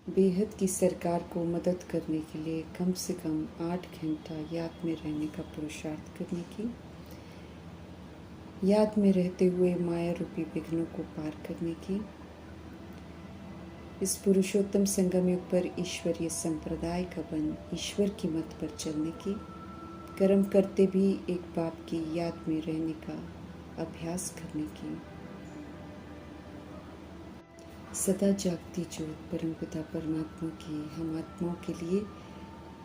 बेहद की सरकार को मदद करने के लिए कम से कम 8 घंटा याद में रहने का पुरुषार्थ करने की, याद में रहते हुए माया रूपी विघ्नों को पार करने की, इस पुरुषोत्तम संगम युग पर ईश्वरीय संप्रदाय का बन ईश्वर की मत पर चलने की, कर्म करते भी एक बाप की याद में रहने का अभ्यास करने की, सदा जागती ज्योत परमपिता परमात्मा की हम आत्माओं के लिए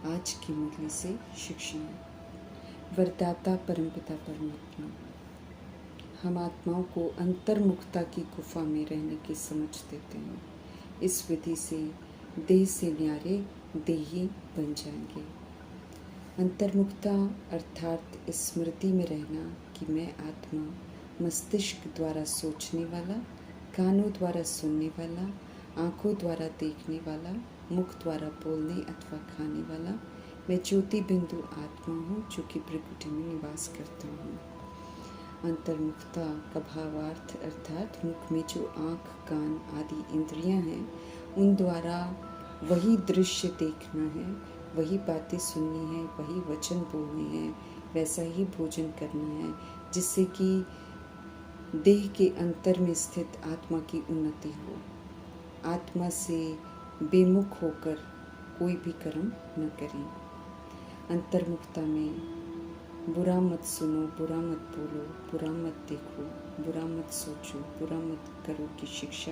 आज की मुरली से शिक्षा। वरदाता परमपिता परमात्मा हम आत्माओं को अंतर्मुखता की गुफा में रहने की समझ देते हैं। इस विधि से देह से न्यारे देही बन जाएंगे। अंतर्मुखता अर्थात स्मृति में रहना कि मैं आत्मा मस्तिष्क द्वारा सोचने वाला, कानों द्वारा सुनने वाला, आँखों द्वारा देखने वाला, मुख द्वारा बोलने अथवा खाने वाला, मैं ज्योति बिंदु आत्मा हूँ जो कि प्रकृति में निवास करता हूँ। अंतर्मुखता का भावार्थ अर्थात मुख में जो आँख, कान आदि इंद्रियां हैं उन द्वारा वही दृश्य देखना है, वही बातें सुननी है, वही वचन बोलने हैं, वैसा ही भोजन करना है, जिससे कि देह के अंतर में स्थित आत्मा की उन्नति हो। आत्मा से बेमुख होकर कोई भी कर्म न करें। अंतर्मुखता में बुरा मत सुनो, बुरा मत बोलो, बुरा मत देखो, बुरा मत सोचो, बुरा मत करो की शिक्षा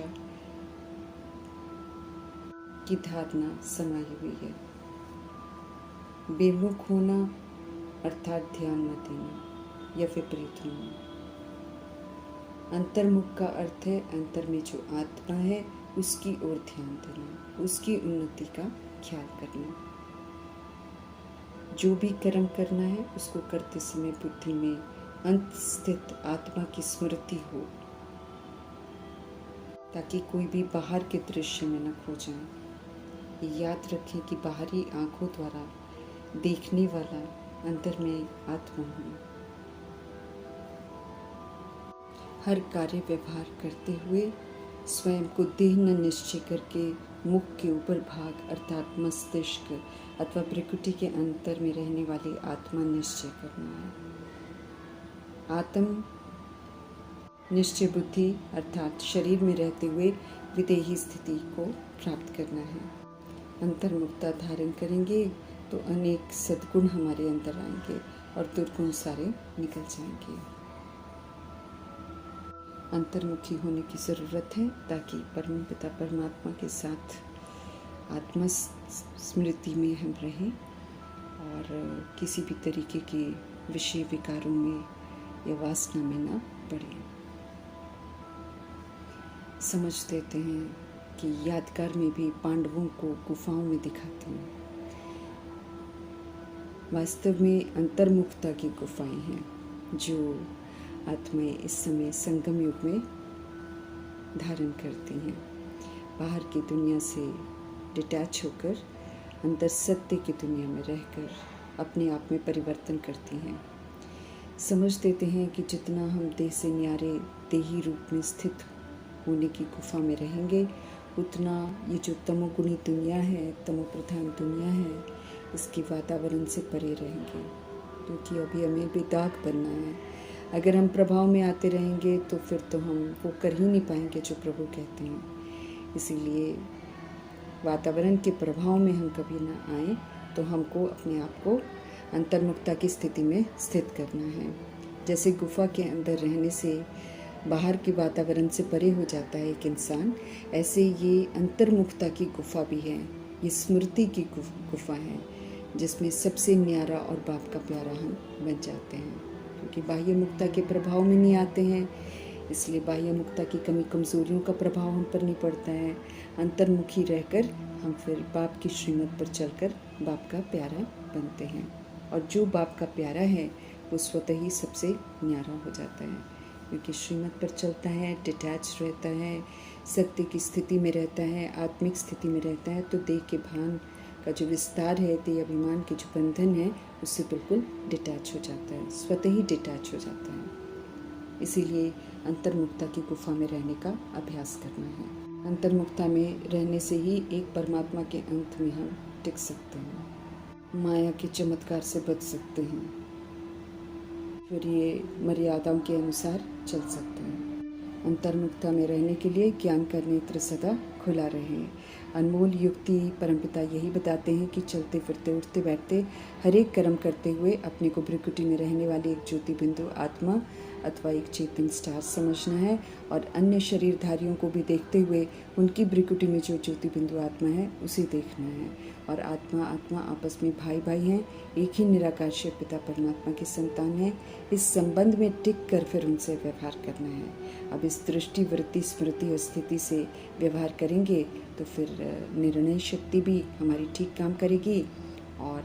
की धारणा समाई हुई है। बेमुख होना अर्थात ध्यान न देना या विपरीत होना। अंतर्मुख का अर्थ है अंतर में जो आत्मा है उसकी ओर ध्यान देना, उसकी उन्नति का ख्याल करना। जो भी कर्म करना है उसको करते समय बुद्धि में अंत स्थित आत्मा की स्मृति हो, ताकि कोई भी बाहर के दृश्य में न खो जाए। याद रखें कि बाहरी आंखों द्वारा देखने वाला अंदर में आत्मा हो। हर कार्य व्यवहार करते हुए स्वयं को देह न निश्चय करके मुख के ऊपर भाग अर्थात मस्तिष्क अथवा प्रकृति के अंतर में रहने वाली आत्मा निश्चय करना है। आत्म निश्चय बुद्धि अर्थात शरीर में रहते हुए विदेही स्थिति को प्राप्त करना है। अंतर्मुखता धारण करेंगे तो अनेक सद्गुण हमारे अंदर आएंगे और दुर्गुण सारे निकल जाएंगे। अंतर्मुखी होने की ज़रूरत है ताकि परमपिता परमात्मा के साथ आत्मा स्मृति में हम रहें और किसी भी तरीके के विषय विकारों में या वासना में न पड़े। समझ देते हैं कि यादगार में भी पांडवों को गुफाओं में दिखाते हैं। वास्तव में अंतर्मुखता की गुफाएं हैं जो आत्माएं इस समय संगम युग में धारण करती हैं। बाहर की दुनिया से डिटैच होकर अंदर सत्य की दुनिया में रहकर अपने आप में परिवर्तन करती हैं। समझ देते हैं कि जितना हम देह से न्यारे देही रूप में स्थित होने की गुफा में रहेंगे उतना ये जो तमोगुणी दुनिया है, तमोप्रधान दुनिया है, इसके वातावरण से परे रहेंगे, क्योंकि अभी हमें बेदाग बनना है। अगर हम प्रभाव में आते रहेंगे तो फिर तो हम वो कर ही नहीं पाएंगे जो प्रभु कहते हैं। इसीलिए वातावरण के प्रभाव में हम कभी ना आए तो हमको अपने आप को अंतर्मुखता की स्थिति में स्थित करना है। जैसे गुफा के अंदर रहने से बाहर के वातावरण से परे हो जाता है एक इंसान, ऐसे ये अंतर्मुखता की गुफा भी है। ये स्मृति की गुफा है जिसमें सबसे न्यारा और बाप का प्यारा हम बन जाते हैं, क्योंकि बाह्य मुक्ता के प्रभाव में नहीं आते हैं। इसलिए बाह्य मुक्ता की कमी कमज़ोरियों का प्रभाव हम पर नहीं पड़ता है। अंतर्मुखी रहकर हम फिर बाप की श्रीमत पर चलकर बाप का प्यारा बनते हैं, और जो बाप का प्यारा है वो स्वतः ही सबसे न्यारा हो जाता है, क्योंकि श्रीमत पर चलता है, डिटैच रहता है, सत्य की स्थिति में रहता है, आत्मिक स्थिति में रहता है। तो देह के भान का जो विस्तार है, देह अभिमान के जो बंधन है, उससे बिल्कुल डिटैच हो जाता है, स्वतः ही डिटैच हो जाता है। इसीलिए अंतर्मुखता की गुफा में रहने का अभ्यास करना है। अंतर्मुखता में रहने से ही एक परमात्मा के अंत में हम टिक सकते हैं, माया के चमत्कार से बच सकते हैं, फिर ये मर्यादाओं के अनुसार चल सकते हैं। अंतर्मुखता में रहने के लिए ज्ञान का नेत्र सदा खुला रहे। अनमोल युक्ति परमपिता यही बताते हैं कि चलते फिरते उठते बैठते हर एक कर्म करते हुए अपने को भ्रिकुटी में रहने वाली एक ज्योति बिंदु आत्मा अथवा एक चेतन स्टार समझना है और अन्य शरीरधारियों को भी देखते हुए उनकी भ्रिकुटी में जो ज्योति बिंदु आत्मा है उसे देखना है। और आत्मा आत्मा आपस में भाई भाई हैं, एक ही निराकाशीय पिता परमात्मा की संतान है। इस संबंध में टिक कर फिर उनसे व्यवहार करना है। अब इस दृष्टि वृत्ति स्मृति और स्थिति से व्यवहार करेंगे तो फिर निर्णय शक्ति भी हमारी ठीक काम करेगी और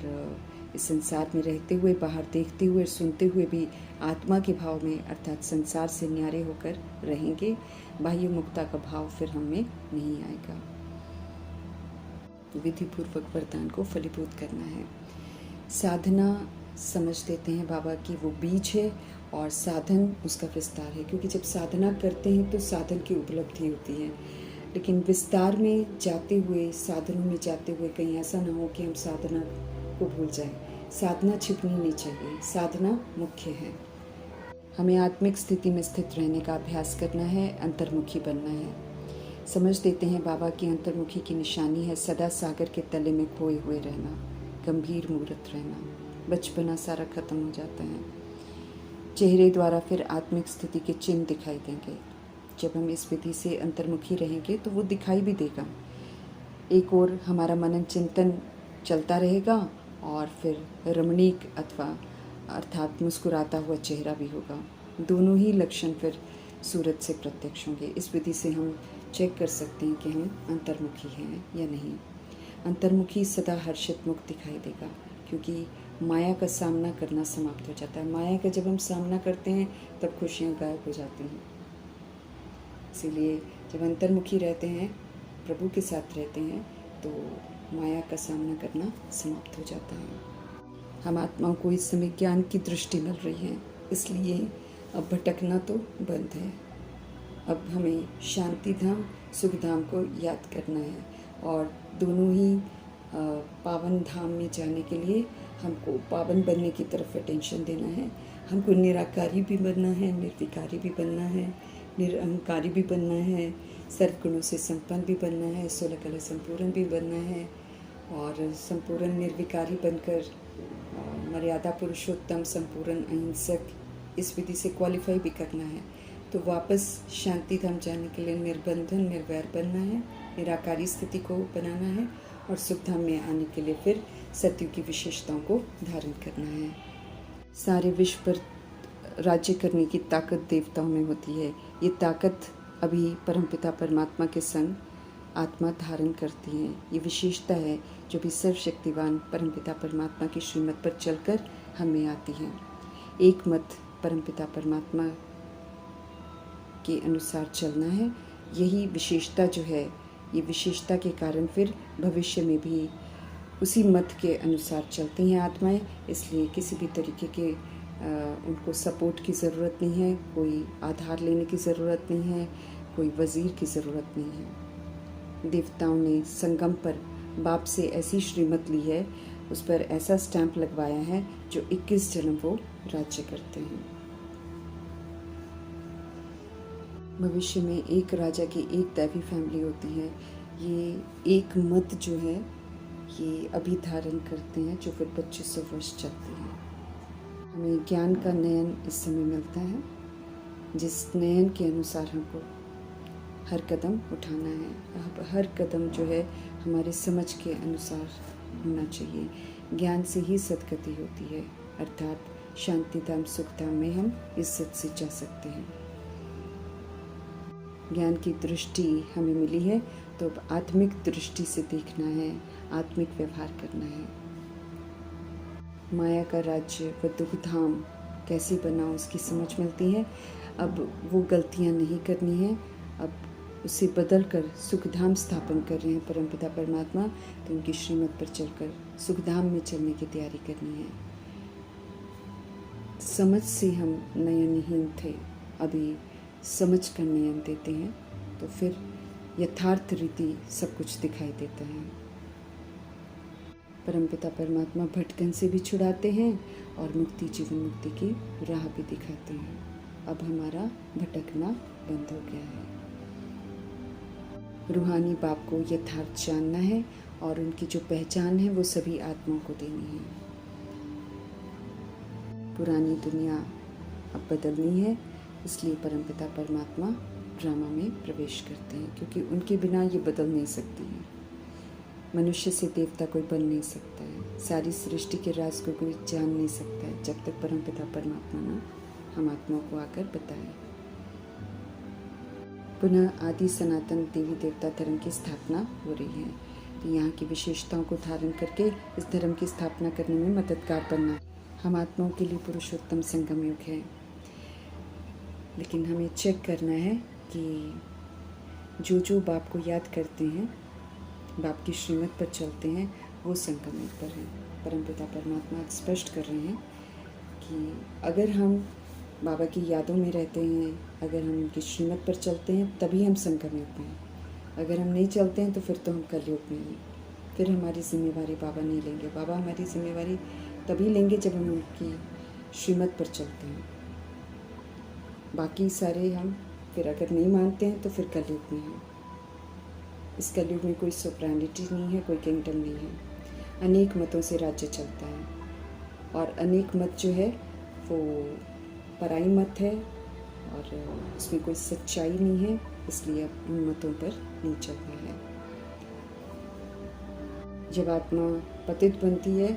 इस संसार में रहते हुए बाहर देखते हुए सुनते हुए भी आत्मा के भाव में अर्थात संसार से न्यारे होकर रहेंगे। बाह्य मुक्ता का भाव फिर हमें नहीं आएगा। विधि पूर्वक वरदान को फलीभूत करना है। साधना समझ देते हैं बाबा की वो बीज है और साधन उसका विस्तार है, क्योंकि जब साधना करते हैं तो साधन की उपलब्धि होती है, लेकिन विस्तार में जाते हुए साधनों में जाते हुए कहीं ऐसा ना हो कि हम साधना को भूल जाएं। साधना छिपनी नहीं चाहिए, साधना मुख्य है। हमें आत्मिक स्थिति में स्थित रहने का अभ्यास करना है, अंतर्मुखी बनना है। समझ देते हैं बाबा की अंतर्मुखी की निशानी है सदा सागर के तले में खोए हुए रहना, गंभीर मूर्त रहना। बचपना सारा खत्म हो जाता है, चेहरे द्वारा फिर आत्मिक स्थिति के चिन्ह दिखाई देंगे। जब हम इस विधि से अंतर्मुखी रहेंगे तो वो दिखाई भी देगा। एक और हमारा मनन चिंतन चलता रहेगा और फिर रमणीक अथवा अर्थात मुस्कुराता हुआ चेहरा भी होगा। दोनों ही लक्षण फिर सूरत से प्रत्यक्ष होंगे। इस विधि से हम चेक कर सकते हैं कि हम अंतर्मुखी हैं या नहीं। अंतर्मुखी सदा हर्षित मुक्त दिखाई देगा, क्योंकि माया का सामना करना समाप्त हो जाता है। माया का जब हम सामना करते हैं तब खुशियाँ गायब हो जाती हैं। इसीलिए जब अंतर्मुखी रहते हैं, प्रभु के साथ रहते हैं, तो माया का सामना करना समाप्त हो जाता है। हम आत्माओं को इस समय ज्ञान की दृष्टि मिल रही है, इसलिए अब भटकना तो बंद है। अब हमें शांति धाम सुख धाम को याद करना है और दोनों ही पावन धाम में जाने के लिए हमको पावन बनने की तरफ अटेंशन देना है। हमको निराकारी भी बनना है, निर्विकारी भी बनना है, निरअहंकारी भी बनना है, सर्वगुणों से संपन्न भी बनना है, 16 कला संपूर्ण भी बनना है और संपूर्ण निर्विकारी बनकर मर्यादा पुरुषोत्तम संपूर्ण अहिंसक इस विधि से क्वालिफाई भी करना है। तो वापस शांति धाम जाने के लिए निर्बंधन निर्वैर बनना है, निराकारी स्थिति को बनाना है और सुख धाम में आने के लिए फिर सत्य की विशेषताओं को धारण करना है। सारे विश्व पर राज्य करने की ताकत देवताओं में होती है। ये ताकत अभी परमपिता परमात्मा के संग आत्मा धारण करती है। ये विशेषता है जो भी सर्वशक्तिवान परमपिता परमात्मा की श्रीमत पर चलकर हमें आती है। एक मत परमपिता परमात्मा के अनुसार चलना है। यही विशेषता जो है, ये विशेषता के कारण फिर भविष्य में भी उसी मत के अनुसार चलती हैं आत्माएं। इसलिए किसी भी तरीके के उनको सपोर्ट की ज़रूरत नहीं है, कोई आधार लेने की ज़रूरत नहीं है, कोई वज़ीर की ज़रूरत नहीं है। देवताओं ने संगम पर बाप से ऐसी श्रीमत ली है, उस पर ऐसा स्टैंप लगवाया है जो 21 जन्म वो राज्य करते हैं। भविष्य में एक राजा की एक दैवी फैमिली होती है। ये एक मत जो है ये अभी धारण करते हैं, जो फिर 2500 वर्ष चलते हैं। हमें ज्ञान का नयन इस समय मिलता है, जिस नयन के अनुसार हमको हर कदम उठाना है। अब हर कदम जो है हमारे समझ के अनुसार होना चाहिए। ज्ञान से ही सद्गति होती है, अर्थात शांति धाम सुख धाम में हम इज्जत से जा सकते हैं। ज्ञान की दृष्टि हमें मिली है तो अब आत्मिक दृष्टि से देखना है, आत्मिक व्यवहार करना है। माया का राज्य व दुख धाम कैसे बना उसकी समझ मिलती है। अब वो गलतियां नहीं करनी है, अब उसे बदल कर सुखधाम स्थापन कर रहे हैं परमपिता परमात्मा। तो उनकी श्रीमत पर चलकर सुखधाम में चलने की तैयारी करनी है। समझ से हम नयनहीन थे, अभी समझ कर नयन देते हैं, तो फिर यथार्थ रीति सब कुछ दिखाई देता है। परमपिता परमात्मा भटकन से भी छुड़ाते हैं और मुक्ति, जीवन मुक्ति की राह भी दिखाते हैं। अब हमारा भटकना बंद हो गया है। रूहानी बाप को यथार्थ जानना है और उनकी जो पहचान है वो सभी आत्माओं को देनी है। पुरानी दुनिया अब बदलनी है, इसलिए परमपिता परमात्मा ड्रामा में प्रवेश करते हैं, क्योंकि उनके बिना ये बदल नहीं सकती है। मनुष्य से देवता कोई बन नहीं सकता है, सारी सृष्टि के राज को कोई जान नहीं सकता है जब तक परमपिता परमात्मा ना हम आत्माओं को आकर बताए। पुनः आदि सनातन देवी देवता धर्म की स्थापना हो रही है, तो यहाँ की विशेषताओं को धारण करके इस धर्म की स्थापना करने में मददगार बनना। हम आत्माओं के लिए पुरुषोत्तम संगम युग है, लेकिन हमें चेक करना है कि जो जो बाप को याद करते हैं, बाप की श्रीमत पर चलते हैं, वो संगम युग पर हैं। परमपिता परमात्मा स्पष्ट कर रहे हैं कि अगर हम बाबा की यादों में रहते हैं, अगर हम उनकी श्रीमत पर चलते हैं, तभी हम संगम युग में हैं। अगर हम नहीं चलते हैं तो फिर तो हम कलयुग में हैं। फिर हमारी जिम्मेवारी बाबा नहीं लेंगे। बाबा हमारी जिम्मेवारी तभी लेंगे जब हम उनकी श्रीमत पर चलते हैं। बाकी सारे हम फिर अगर नहीं मानते हैं तो फिर कलयुग में हैं। इस कलयुग में कोई सुपरैनिटी नहीं है, कोई किंगडम नहीं है। अनेक मतों से राज्य चलता है और अनेक मत जो है वो पराई मत है और उसमें कोई सच्चाई नहीं है, इसलिए अब उन मतों पर नहीं चलना है। जब आत्मा पतित बनती है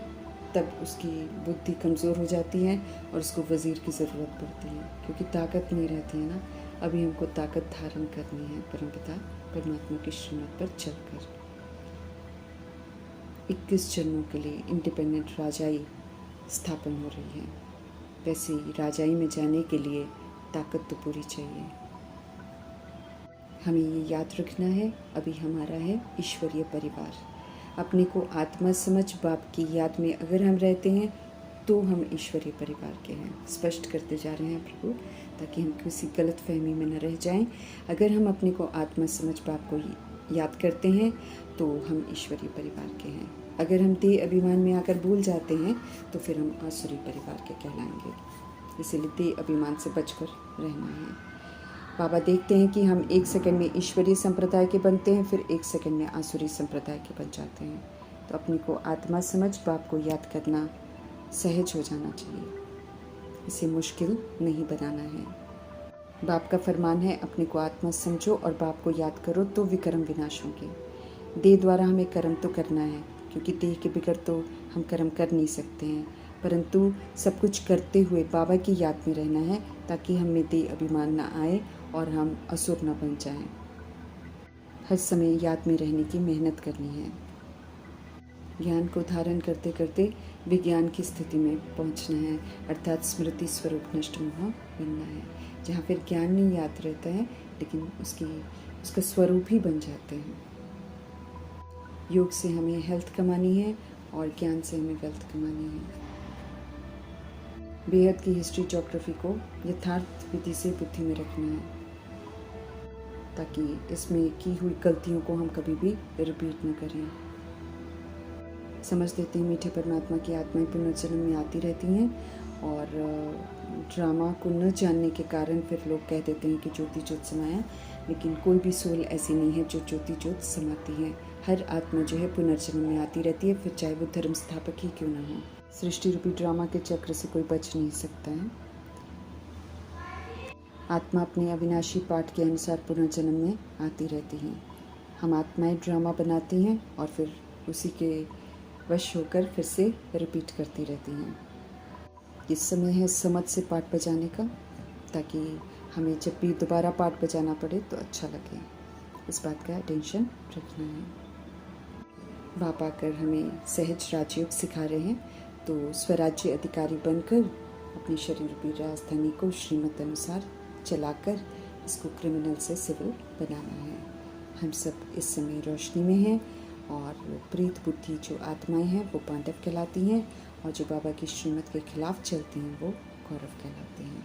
तब उसकी बुद्धि कमज़ोर हो जाती है और उसको वज़ीर की ज़रूरत पड़ती है, क्योंकि ताकत नहीं रहती है ना। अभी हमको ताकत धारण करनी है परमपिता परमात्मा की श्रीमत पर चलकर। 21 जन्मों के लिए इंडिपेंडेंट राजाई स्थापन हो रही है। वैसे ही राजाई में जाने के लिए ताकत तो पूरी चाहिए। हमें ये याद रखना है, अभी हमारा है ईश्वरीय परिवार। अपने को आत्मा समझ बाप की याद में अगर हम रहते हैं तो हम ईश्वरीय परिवार के हैं। स्पष्ट करते जा रहे हैं प्रभु, ताकि हम किसी गलत फहमी में न रह जाएं। अगर हम अपने को आत्मा समझ बाप को याद करते हैं तो हम ईश्वरीय परिवार के हैं। अगर हम देह अभिमान में आकर भूल जाते हैं तो फिर हम आसुरी परिवार के कहलाएंगे। इसीलिए देह अभिमान से बचकर रहना है। बाबा देखते हैं कि हम 1 सेकंड में ईश्वरीय संप्रदाय के बनते हैं, फिर 1 सेकंड में आसुरी संप्रदाय के बन जाते हैं। तो अपने को आत्मा समझ बाप को याद करना सहज हो जाना चाहिए, इसे मुश्किल नहीं बनाना है। बाप का फरमान है अपने को आत्मा समझो और बाप को याद करो तो विकर्म विनाश होंगे। देह द्वारा हमें कर्म तो करना है, क्योंकि देह के बिगड़ तो हम कर्म कर नहीं सकते हैं, परंतु सब कुछ करते हुए बाबा की याद में रहना है, ताकि हम में देह अभिमान ना आए और हम असुर न बन जाएं। हर समय याद में रहने की मेहनत करनी है। ज्ञान को धारण करते करते विज्ञान की स्थिति में पहुंचना है, अर्थात स्मृति स्वरूप नष्ट मोह बनना है, जहाँ फिर ज्ञान नहीं याद रहता है लेकिन उसका स्वरूप ही बन जाते हैं। योग से हमें हेल्थ कमानी है और ज्ञान से हमें वेल्थ कमानी है। बेहद की हिस्ट्री ज्योग्राफी को यथार्थ विधि से बुद्धि में रखना है, ताकि इसमें की हुई गलतियों को हम कभी भी रिपीट न करें। समझ लेते हैं मीठे परमात्मा की आत्माएं पुनर्जन्म में आती रहती हैं और ड्रामा को न जानने के कारण फिर लोग कह देते हैं कि ज्योति ज्योत समाया, लेकिन कोई भी सोल ऐसी नहीं है जो ज्योति ज्योत समाती है। हर आत्मा जो है पुनर्जन्म में आती रहती है, फिर चाहे वो धर्म स्थापक ही क्यों ना हो। सृष्टि रूपी ड्रामा के चक्र से कोई बच नहीं सकता है। आत्मा अपने अविनाशी पाठ के अनुसार पुनर्जन्म में आती रहती हैं। हम आत्माएं ड्रामा बनाती हैं और फिर उसी के वश होकर फिर से रिपीट करती रहती हैं। इस समय है समझ से पाठ बजाने का, ताकि हमें जब भी दोबारा पाठ बजाना पड़े तो अच्छा लगे। इस बात का अटेंशन रखना है। बाप आकर हमें सहज राजयोग सिखा रहे हैं, तो स्वराज्य अधिकारी बनकर अपनी शरीर रूपी राजधानी को श्रीमत अनुसार चलाकर इसको क्रिमिनल से सिविल बनाना है। हम सब इस समय रोशनी में हैं और प्रीत बुद्धि जो आत्माएं हैं वो पांडव कहलाती हैं, और जो बाबा की श्रीमत के खिलाफ चलती हैं वो कौरव कहलाते हैं।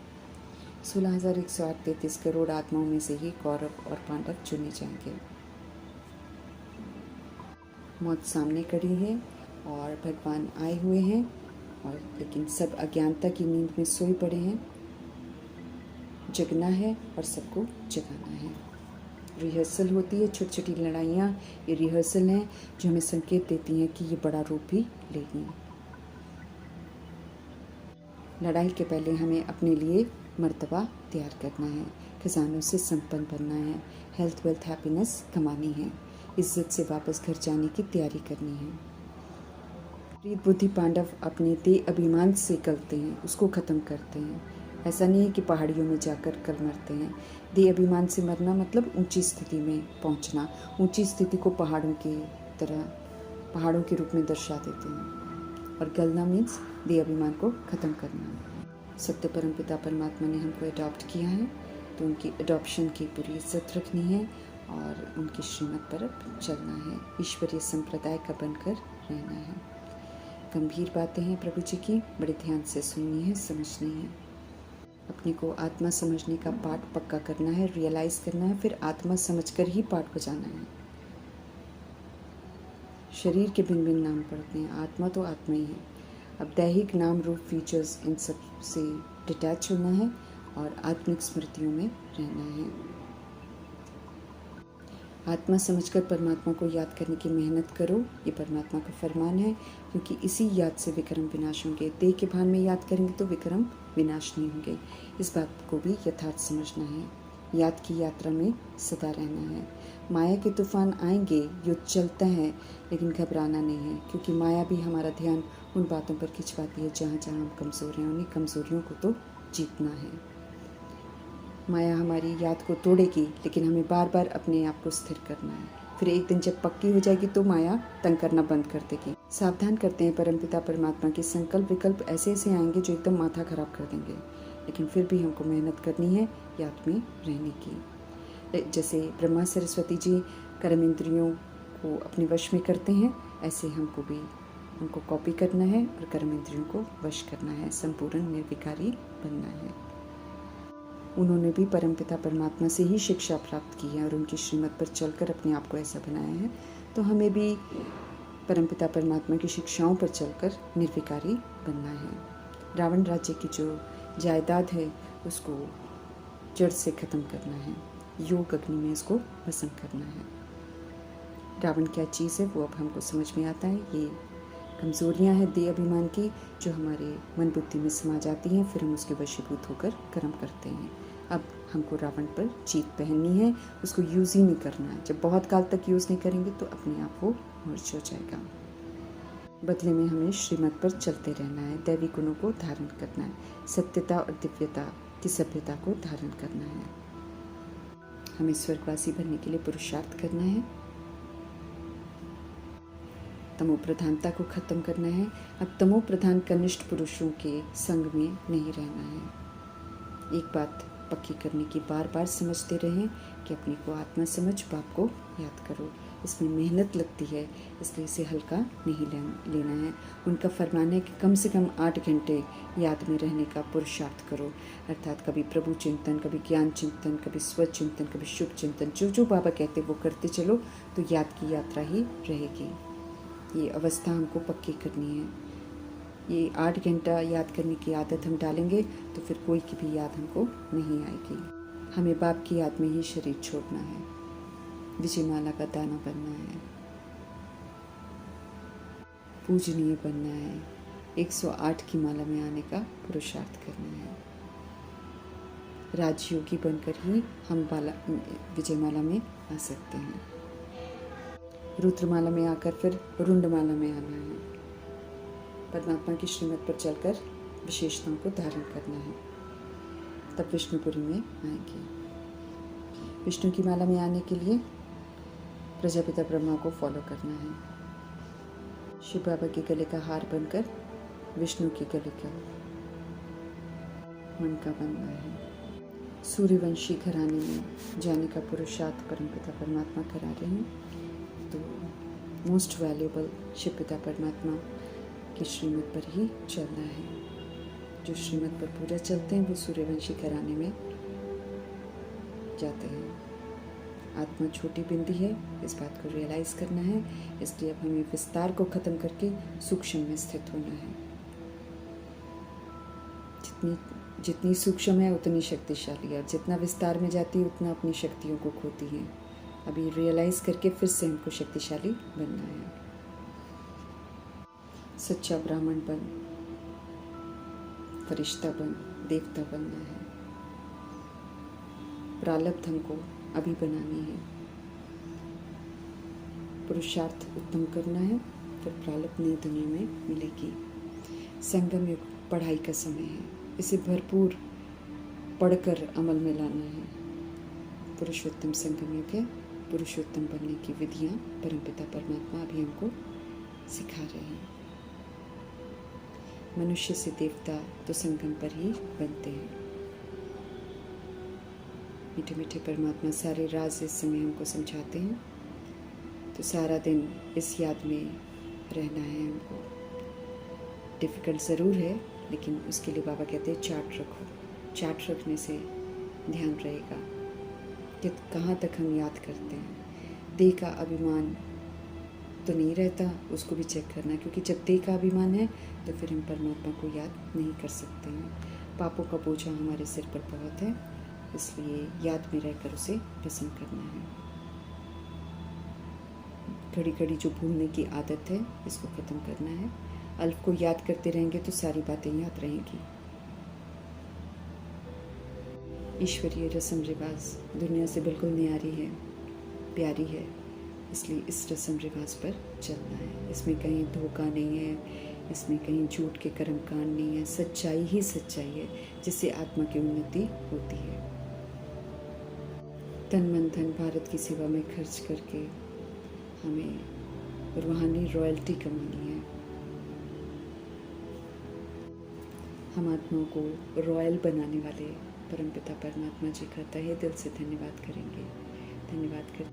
16,133 करोड़ आत्माओं में से ही कौरव और पांडव चुने जाएंगे। मौत सामने खड़ी है और भगवान आए हुए हैं, और लेकिन सब अज्ञानता की नींद में सोए पड़े हैं। जगना है और सबको जगाना है। रिहर्सल होती है, छोटी छोटी लड़ाइयाँ ये रिहर्सल हैं जो हमें संकेत देती हैं कि ये बड़ा रूप भी लेगी। लड़ाई के पहले हमें अपने लिए मर्तबा तैयार करना है, खजानों से संपन्न बनना है, हेल्थ वेल्थ हैप्पीनेस कमानी है, इज्जत से वापस घर जाने की तैयारी करनी है। प्रीत बुद्धि पांडव अपने देह अभिमान से करते हैं, उसको ख़त्म करते हैं। ऐसा नहीं है कि पहाड़ियों में जाकर कल मरते हैं। देह अभिमान से मरना मतलब ऊंची स्थिति में पहुंचना। ऊंची स्थिति को पहाड़ों की तरह, पहाड़ों के रूप में दर्शा देते हैं। और गलना मीन्स देह अभिमान को ख़त्म करना। सत्य परमपिता परमात्मा ने हमको अडॉप्ट किया है, तो उनकी अडॉप्शन की पूरी इज्जत रखनी है और उनकी श्रीमत पर चलना है, ईश्वरीय संप्रदाय का बनकर रहना है। गंभीर बातें हैं प्रभु जी की, बड़े ध्यान से सुननी है, समझनी है। अपने को आत्मा समझने का पाठ पक्का करना है, रियलाइज़ करना है, फिर आत्मा समझकर ही पाठ बजाना है। शरीर के भिन्न भिन्न नाम पड़ते हैं, आत्मा तो आत्मा ही है। अब दैहिक नाम रूप फीचर्स इन सब से डिटैच होना है और आत्मिक स्मृतियों में रहना है। आत्मा समझकर परमात्मा को याद करने की मेहनत करो, ये परमात्मा का फरमान है, क्योंकि इसी याद से विक्रम विनाश होंगे। देह के भान में याद करेंगे तो विक्रम विनाश नहीं होंगे। इस बात को भी यथार्थ समझना है। याद की यात्रा में सदा रहना है। माया के तूफान आएंगे, युद्ध चलता है, लेकिन घबराना नहीं है, क्योंकि माया भी हमारा ध्यान उन बातों पर खिंचवाती है जहाँ जहाँ हम कमज़ोर हैं। उन्हीं कमज़ोरियों को तो जीतना है। माया हमारी याद को तोड़ेगी, लेकिन हमें बार बार अपने आप को स्थिर करना है। फिर एक दिन जब पक्की हो जाएगी तो माया तंग करना बंद कर देगी। सावधान करते हैं परमपिता परमात्मा के संकल्प विकल्प ऐसे ऐसे आएंगे जो एकदम माथा खराब कर देंगे, लेकिन फिर भी हमको मेहनत करनी है याद में रहने की। जैसे ब्रह्मा सरस्वती जी कर्म इंद्रियों को अपने वश में करते हैं, ऐसे हमको भी उनको कॉपी करना है और कर्म इंद्रियों को वश करना है, संपूर्ण निर्विकारी बनना है। उन्होंने भी परमपिता परमात्मा से ही शिक्षा प्राप्त की है और उनकी श्रीमत पर चलकर अपने आप को ऐसा बनाया है। तो हमें भी परमपिता परमात्मा की शिक्षाओं पर चलकर निर्विकारी बनना है। रावण राज्य की जो जायदाद है उसको जड़ से ख़त्म करना है, योग अग्नि में इसको भस्म करना है। रावण क्या चीज़ है वो अब हमको समझ में आता है। ये कमज़ोरियाँ हैं देह अभिमान की जो हमारे मन बुद्धि में समा जाती हैं, फिर हम उसके वशीभूत होकर कर्म करते हैं। अब हमको रावण पर जीत पहननी है, उसको यूज़ ही नहीं करना है। जब बहुत काल तक यूज़ नहीं करेंगे तो अपने आप वो मर्ज हो जाएगा। बदले में हमें श्रीमत पर चलते रहना है, दैवी गुणों को धारण करना है, सत्यता और दिव्यता की सभ्यता को धारण करना है। हमें स्वर्गवासी बनने के लिए पुरुषार्थ करना है, तमो प्रधानता को ख़त्म करना है। अब तमो प्रधान कनिष्ठ पुरुषों के संग में नहीं रहना है। एक बात पक्की करने की बार बार समझते रहें कि अपने को आत्मा समझ, बाप को याद करो। इसमें मेहनत लगती है, इसलिए इसे हल्का नहीं लेना है। उनका फरमान है कि कम से कम 8 घंटे याद में रहने का पुरुषार्थ करो, अर्थात कभी प्रभु चिंतन, कभी ज्ञान चिंतन, कभी स्वचिंतन, कभी शुभ चिंतन। जो जो बाबा कहते वो करते चलो तो याद की यात्रा ही रहेगी। ये अवस्था हमको पक्की करनी है। ये 8 घंटा याद करने की आदत हम डालेंगे तो फिर कोई की भी याद हमको नहीं आएगी। हमें बाप की याद में ही शरीर छोड़ना है, विजयमाला का दाना बनना है, पूजनीय बनना है, 108 की माला में आने का पुरुषार्थ करना है। राजयोगी बनकर ही हम विजयमाला में आ सकते हैं। रुद्रमाला में आकर फिर रुंडमाला में आना है। परमात्मा की श्रीमत पर चलकर विशेषताओं को धारण करना है, तब विष्णुपुरी में आएंगे। विष्णु की माला में आने के लिए प्रजापिता ब्रह्मा को फॉलो करना है। शिव बाबा के गले का हार बनकर विष्णु के गले का मन का बनना है। सूर्यवंशी घराने में जाने का पुरुषार्थ परमपिता परमात्मा करा रहे हैं। तो मोस्ट वैल्यूबल शिव पिता परमात्मा की श्रीमत पर ही चलना है। जो श्रीमत पर पूरा चलते हैं वो सूर्यवंशी घराने में जाते हैं। आत्मा छोटी बिंदी है, इस बात को रियलाइज़ करना है। इसलिए अब हमें विस्तार को ख़त्म करके सूक्ष्म में स्थित होना है। जितनी जितनी सूक्ष्म है उतनी शक्तिशाली है, और जितना विस्तार में जाती है उतना अपनी शक्तियों को खोती है। अभी रियलाइज़ करके फिर से हमको शक्तिशाली बनना है। सच्चा ब्राह्मण बन, फरिश्ता बन, देवता बनना है। प्रारब्ध हमको अभी बनानी है, पुरुषार्थ उत्तम करना है, फिर प्रारब्ध नई दुनिया में मिलेगी। संगम युग पढ़ाई का समय है, इसे भरपूर पढ़कर अमल में लाना है। पुरुषोत्तम संगम युग है, पुरुषोत्तम बनने की विधियाँ परमपिता परमात्मा अभी हमको सिखा रहे हैं। मनुष्य से देवता तो संगम पर ही बनते हैं। मीठे मीठे परमात्मा सारे राज इस समय हमको समझाते हैं, तो सारा दिन इस याद में रहना है हमको। डिफ़िकल्ट ज़रूर है, लेकिन उसके लिए बाबा कहते हैं चार्ट रखो। चार्ट रखने से ध्यान रहेगा कि कहाँ तक हम याद करते हैं। देह का अभिमान तो नहीं रहता, उसको भी चेक करना, क्योंकि जब देह का अभिमान है तो फिर हम परमात्मा को याद नहीं कर सकते हैं। पापों का बोझा हमारे सिर पर बहुत है, इसलिए याद में रहकर उसे भस्म करना है। घड़ी घड़ी जो भूलने की आदत है, इसको ख़त्म करना है। अल्फ को याद करते रहेंगे तो सारी बातें याद रहेंगी। ईश्वरीय रस्म रिवाज दुनिया से बिल्कुल न्यारी है, प्यारी है, इसलिए इस रस्म रिवाज पर चलना है। इसमें कहीं धोखा नहीं है, इसमें कहीं झूठ के कर्मकांड नहीं है। सच्चाई ही सच्चाई है, जिससे आत्मा की उन्नति होती है। तन मन धन भारत की सेवा में खर्च करके हमें रूहानी रॉयल्टी कमानी है। हम आत्माओं को रॉयल बनाने वाले परमपिता परमात्मा जी का तहे दिल से धन्यवाद करेंगे। धन्यवाद कर